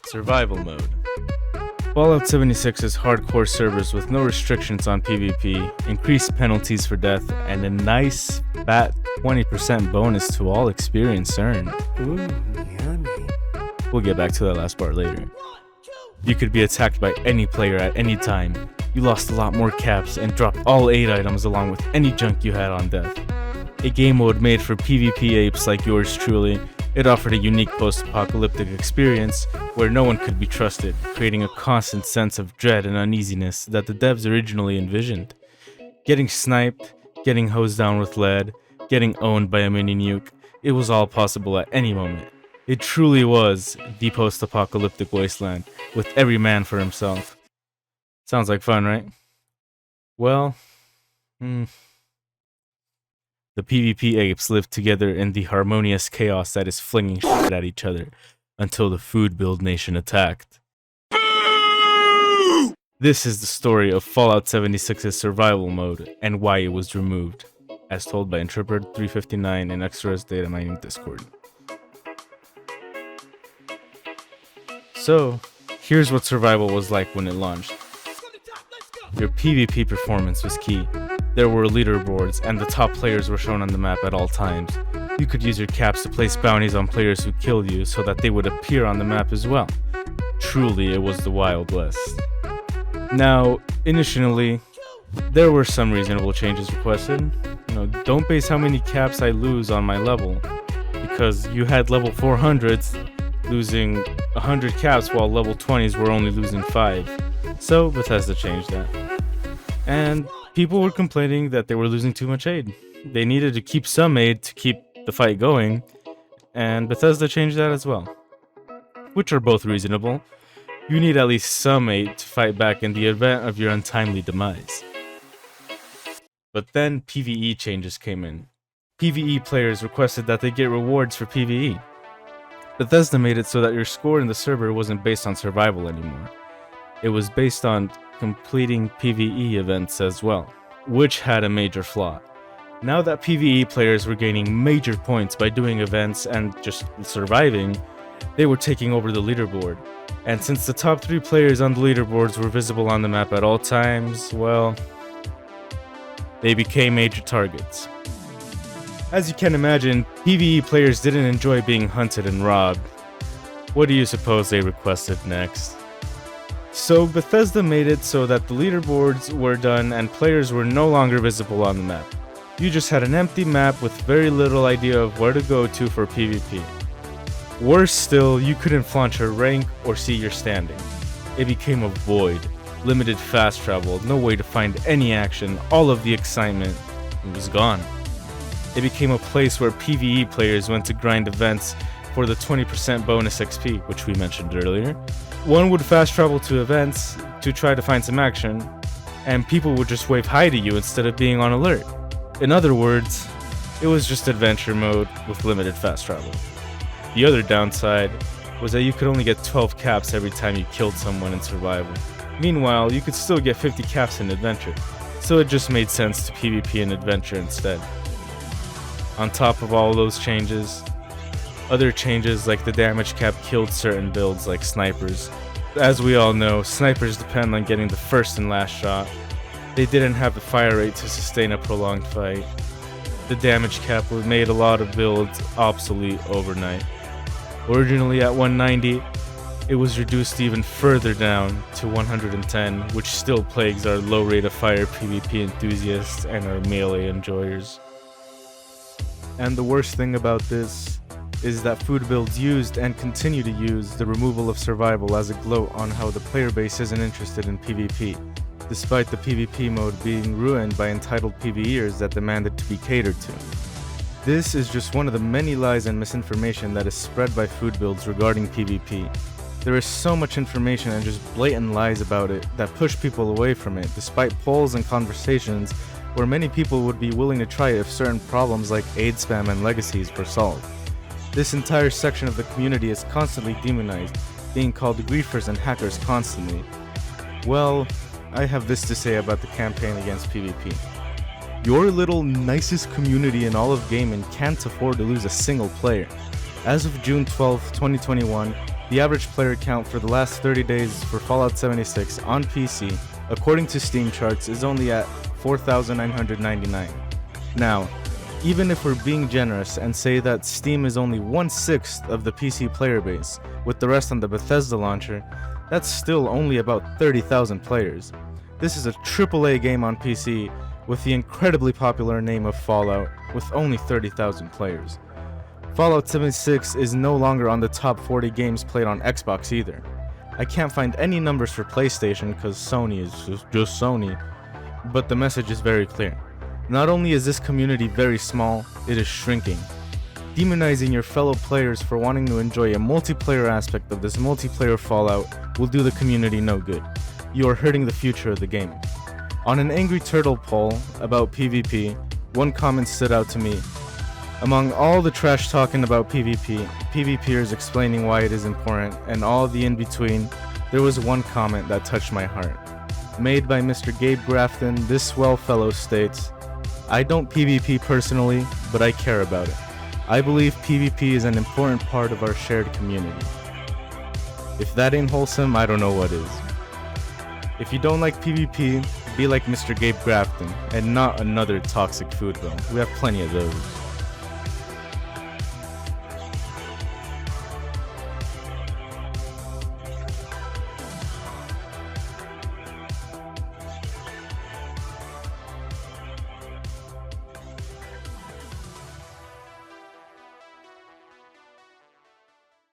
Survival Mode. Fallout 76's hardcore servers with no restrictions on PvP, increased penalties for death, and a nice fat 20% bonus to all experience earned. Ooh, yummy. We'll get back to that last part later. You could be attacked by any player at any time. You lost a lot more caps and dropped all 8 items along with any junk you had on death. A game mode made for PvP apes like yours truly. It offered a unique post-apocalyptic experience where no one could be trusted, creating a constant sense of dread and uneasiness that the devs originally envisioned. Getting sniped, getting hosed down with lead, getting owned by a mini nuke, it was all possible at any moment. It truly was the post-apocalyptic wasteland, with every man for himself. Sounds like fun, right? Well, the PvP apes lived together in the harmonious chaos that is flinging shit at each other until the Food Build Nation attacked. This is the story of Fallout 76's survival mode and why it was removed, as told by Intrepid359 in Extra's Data Mining Discord. So, here's what survival was like when it launched. Your PvP performance was key. There were leaderboards, and the top players were shown on the map at all times. You could use your caps to place bounties on players who killed you so that they would appear on the map as well. Truly, it was the Wild West. Now, initially, there were some reasonable changes requested. Don't base how many caps I lose on my level, because you had level 400s losing 100 caps while level 20s were only losing 5. So Bethesda changed that. And people were complaining that they were losing too much aid. They needed to keep some aid to keep the fight going, and Bethesda changed that as well. Which are both reasonable. You need at least some aid to fight back in the event of your untimely demise. But then PvE changes came in. PvE players requested that they get rewards for PvE. Bethesda made it so that your score in the server wasn't based on survival anymore. It was based on completing PvE events as well, which had a major flaw. Now that PvE players were gaining major points by doing events and just surviving, they were taking over the leaderboard. And since the top 3 players on the leaderboards were visible on the map at all times, well, they became major targets. As you can imagine, PvE players didn't enjoy being hunted and robbed. What do you suppose they requested next? So Bethesda made it so that the leaderboards were done and players were no longer visible on the map. You just had an empty map with very little idea of where to go to for PvP. Worse still, you couldn't flaunt your rank or see your standing. It became a void, limited fast travel, no way to find any action, all of the excitement was gone. It became a place where PvE players went to grind events for the 20% bonus XP, which we mentioned earlier. One would fast travel to events to try to find some action, and people would just wave hi to you instead of being on alert. In other words, it was just adventure mode with limited fast travel. The other downside was that you could only get 12 caps every time you killed someone in survival. Meanwhile, you could still get 50 caps in adventure, so it just made sense to PvP in adventure instead. On top of all those changes, other changes like the damage cap killed certain builds like snipers. As we all know, snipers depend on getting the first and last shot. They didn't have the fire rate to sustain a prolonged fight. The damage cap made a lot of builds obsolete overnight. Originally at 190, it was reduced even further down to 110, which still plagues our low rate of fire PvP enthusiasts and our melee enjoyers. And the worst thing about this is that food builds used and continue to use the removal of survival as a gloat on how the player base isn't interested in PvP, despite the PvP mode being ruined by entitled PvEers that demand it to be catered to. This is just one of the many lies and misinformation that is spread by food builds regarding PvP. There is so much information and just blatant lies about it that push people away from it, despite polls and conversations where many people would be willing to try it if certain problems like aid spam and legacies were solved. This entire section of the community is constantly demonized, being called griefers and hackers constantly. Well, I have this to say about the campaign against PvP. Your little nicest community in all of gaming can't afford to lose a single player. As of June 12, 2021, The average player count for the last 30 days for Fallout 76 on PC, according to Steam charts, is only at 4,999. Now, even if we're being generous and say that Steam is only 1/6 of the PC player base, with the rest on the Bethesda launcher, that's still only about 30,000 players. This is a AAA game on PC with the incredibly popular name of Fallout, with only 30,000 players. Fallout 76 is no longer on the top 40 games played on Xbox either. I can't find any numbers for PlayStation because Sony is just Sony, but the message is very clear. Not only is this community very small, it is shrinking. Demonizing your fellow players for wanting to enjoy a multiplayer aspect of this multiplayer Fallout will do the community no good. You are hurting the future of the game. On an Angry Turtle poll about PvP, one comment stood out to me. Among all the trash talking about PvP, PvPers explaining why it is important, and all the in-between, there was one comment that touched my heart. Made by Mr. Gabe Grafton, this swell fellow states, "I don't PvP personally, but I care about it. I believe PvP is an important part of our shared community." If that ain't wholesome, I don't know what is. If you don't like PvP, be like Mr. Gabe Grafton, and not another toxic food bill. We have plenty of those.